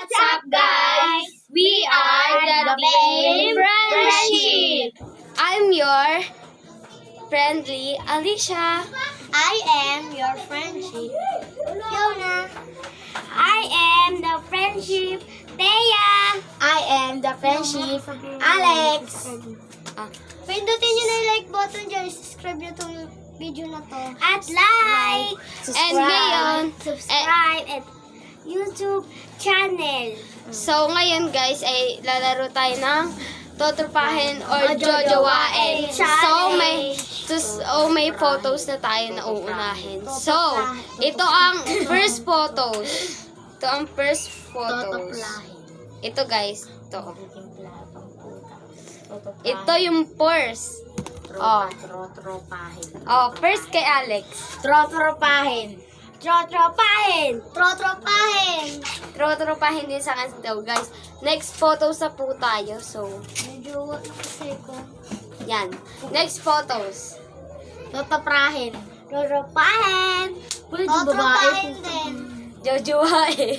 What's up, guys? We are the Babe Friendship. I'm your friendly Alicia. I am your friendship, Yona. I am the friendship, Thea. I am the friendship, Alex. Pindutin nyo na yung like button dyan. Subscribe nyo itong video na to. At like, And ngayon, subscribe at YouTube channel. So ngayon guys ay lalaro tayo ng Totrupahin or Jojowain. So may photos na tayo na uunahin. So, ito ang first photos. Ito ang first photos. Ito guys, ito. Ito yung first. Oh. Oh, first kay Alex. Trotropahin. Trotropahin. Trotropahin. Totrupahin din sa akin daw guys. Next photos na po tayo. So, Medyo wala kasi ko. yan. Next photos. Trotropahin. Trotropahin. Trotropahin din. Jojowain.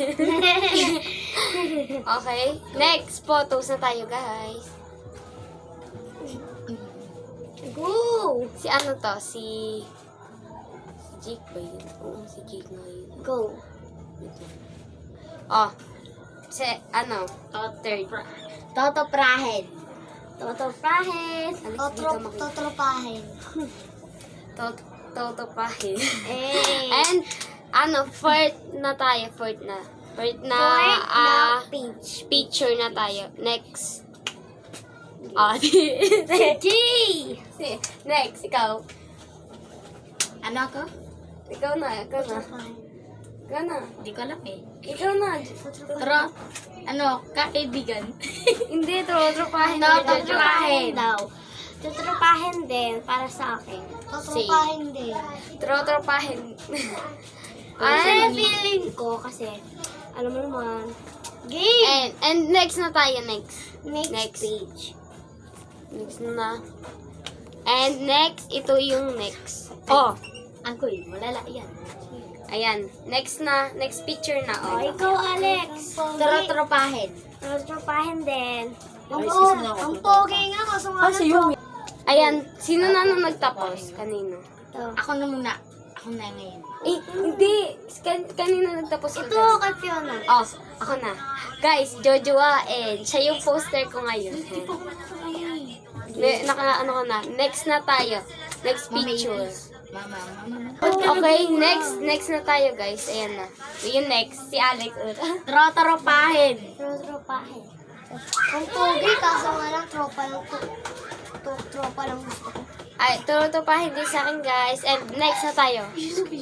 Okay. Next photos na tayo guys. Go. Si ano to? Si Jake ba yun? Oo, si Jake nga yun. Go. Oh. Si ano? Third. Totoprahin. Totoprahin. Alis dito makita. Totropahin. Totrupahin. Eh. And ano, fourth na tayo. Fourth na Peach. picture na tayo. Next. G. Next, ikaw. Ano ako? Ikaw na. Ikaw na. Hindi ko alam eh. Ikaw na. Pero, kaibigan. Hindi, totrupahin. Totoprahin daw. Totoprahin din para sa akin. Totoprahin din. Totrupahin. Ay, feeling ko kasi, alam mo naman, game! And next na tayo, next. Next page. Next na. And next, ito yung next. Oh, Angkoy, malala yan. ayan. Next na, next picture na. Oh, Oh. ikaw, Alex. Trotropahin. Trotropahin din. Ang pogi nga, kaso nga na Ayan, sino na nagtapos? Kanino? Ako na muna. Ako na ngayon. Eh, hindi. Kanino nagtapos? Ito, kay Fiona. Oh, ako na. Guys, Jojowain. Siya yung poster ko ngayon. Ano ko na. Next na tayo. Next picture. Mama. Okay, next na tayo guys. Ayan na. Yung next, si Alex. Trotropahin. Trotropahin. Ang pogi, kaso nga lang, tropa lang gusto ko. Ay, tutupahin din sa akin guys. And next na tayo.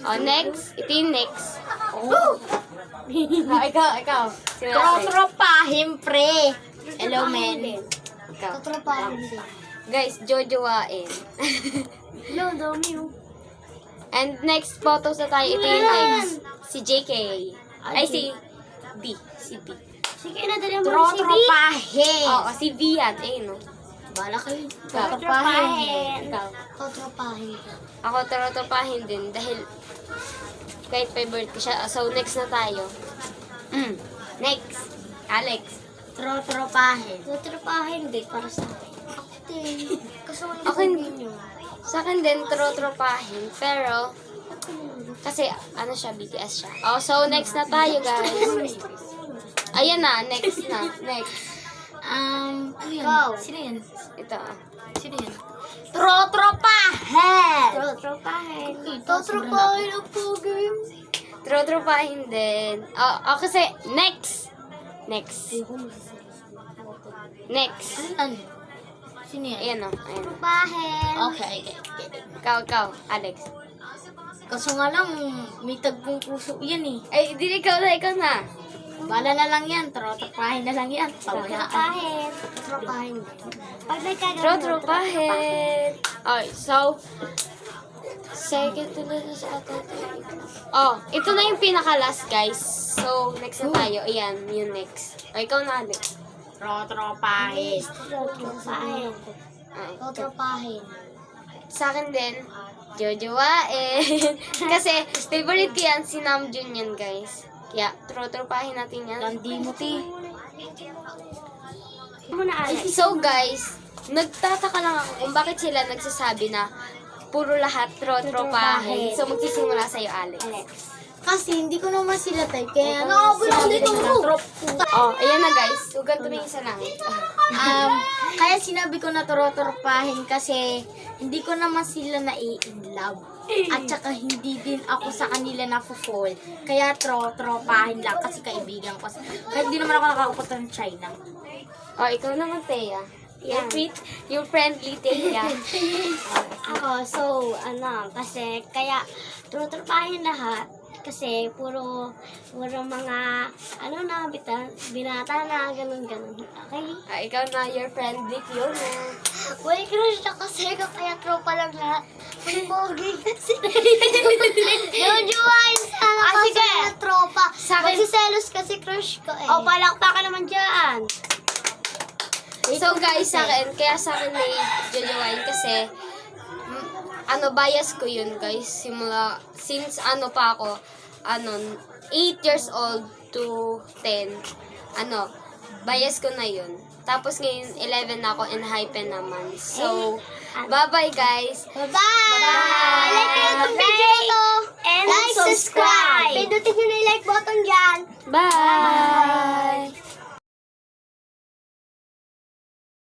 Oh, next. Ito yung next. Oh. Ikaw. Sino na tayo? Trotropahin, pre. Hello, men. Ikaw. Trotropahin din. Guys, Jojowain. Hello, dami yung. And next photos na tayo. Ito yung next. Si JK. Ay, si B. Si B. Sige na, dali mo si B. Trotropahin. Oo, si B yan. Ayun, no. Bala kayo. Trotropahin. Ikaw. Trotropahin. Ako trotropahin din dahil kahit favorite ko siya. So, next na tayo. Next. Alex. Trotropahin. Trotropahin din para sa akin. Ako din. Kaso hindi Ako ko hindi. ninyo. Sa akin din, trotropahin. Pero, kasi, ano siya, BTS siya. Oh, so, next na tayo, guys. Ayan na, next na. Next. Ano yan? Sino yan? Ito, Sino yan? Trotropahin! Trotropahin. Trotropahin ang pogi. trotropahin din. Oh, kasi, next. Next. Ano? Sino yan? Ayan, oh. Ayan. Trotropahin. Okay. Ikaw, Alex. Kaso nga lang, may tagpong puso yan eh. Ay, di ikaw na. Bala na lang yan. Trotropahin na lang yan. Trotropahin. Trotropahin. Pag nagkagano. Trotropahin. Okay, so, second to last sa atin. Oh, ito na yung pinaka-last, guys. So, next na tayo. Ayan, yung next. O, ikaw na, Alex. Trotropahin. Trotropahin. Ay. Trotropahin. Sa akin din, Jojowain. Kasi, favorite ko yan, si Namjoon yan, guys. Kaya, trotropahin natin yan. Landi mo, ti. Muna, Alex. So guys, nagtataka lang ako kung bakit sila nagsasabi na puro lahat trotropahin. So magsisimula sa'yo, Alex. Kasi hindi ko naman sila type, kaya nakabulong dito mo. Oh, ayan na guys. Huwag kang tumingin sa langit. Kaya sinabi ko na trotropahin kasi hindi ko naman sila nai-inlove. At saka hindi din ako sa kanila na-fall. Kaya tropahin lang kasi kaibigan ko. Kahit hindi naman ako nakakapunta ng China. Oh, ikaw naman, Thea. Yan. Your friendly Thea. Ako, kasi kaya tropahin lahat. Kasi puro mga, binata na, ganun. Okay? Ikaw na, your friendly Fiona. Uy, crush na kasi ko, kaya tropa lang lahat. Uy, pogi kasi. Yung juwain sana kasi na tropa. Sa akin- Magsiselos kasi crush ko eh. O, palakpakan naman dyan. So guys, kaya sa akin may jojowain kasi bias ko yun guys. Since pa ako, 8 years old to 10, bias ko na yun. Tapos ngayon, 11 na ako and hype naman. So, bye-bye guys. Bye-bye! Like yung YouTube video to. And like, subscribe. Pindutin nyo na yung like button dyan. Bye!